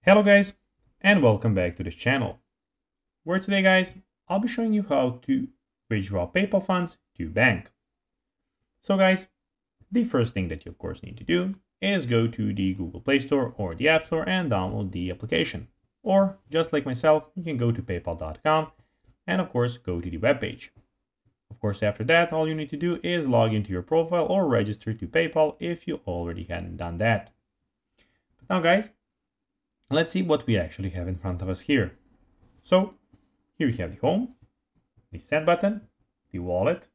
Hello guys, and welcome back to this channel, where today guys, I'll be showing you how to withdraw PayPal funds to bank. So guys, the first thing that you of course need to do is go to the Google Play Store or the App Store and download the application. Or just like myself, you can go to paypal.com and of course go to the web page. Of course, after that, all you need to do is log into your profile or register to PayPal if you already hadn't done that. But now guys, let's see what we actually have in front of us here. So here we have the home, the send button, the wallet,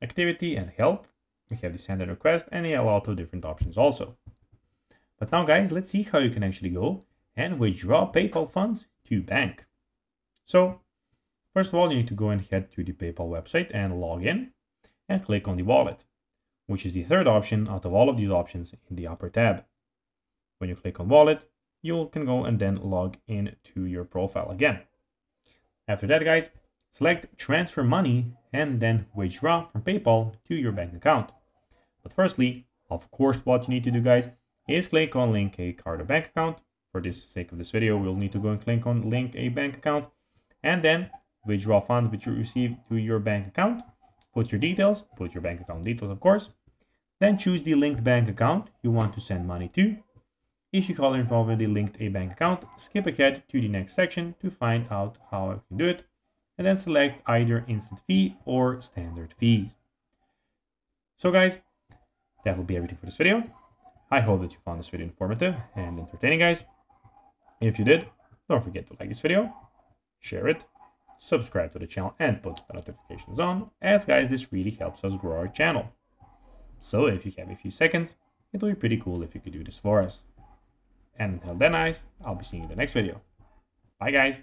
activity and help. We have the send and request and a lot of different options also. But now guys, let's see how you can actually go and withdraw PayPal funds to bank. So first of all, you need to go and head to the PayPal website and log in and click on the wallet, which is the third option out of all of these options in the upper tab. When you click on wallet, you can go and then log in to your profile again. After that guys, select transfer money and then withdraw from PayPal to your bank account. But firstly, of course, what you need to do guys is click on link a card or bank account. For the sake of this video, we'll need to go and click on link a bank account and then withdraw funds which you receive to your bank account. Put your details, put your bank account details of course. Then choose the linked bank account you want to send money to. If you already linked a bank account, skip ahead to the next section to find out how you can do it, and then select either instant fee or standard fees. So guys, that will be everything for this video. I hope that you found this video informative and entertaining guys. If you did, don't forget to like this video, share it, subscribe to the channel and put the notifications on, as guys this really helps us grow our channel. So if you have a few seconds, it will be pretty cool if you could do this for us. And until then guys, I'll be seeing you in the next video. Bye guys.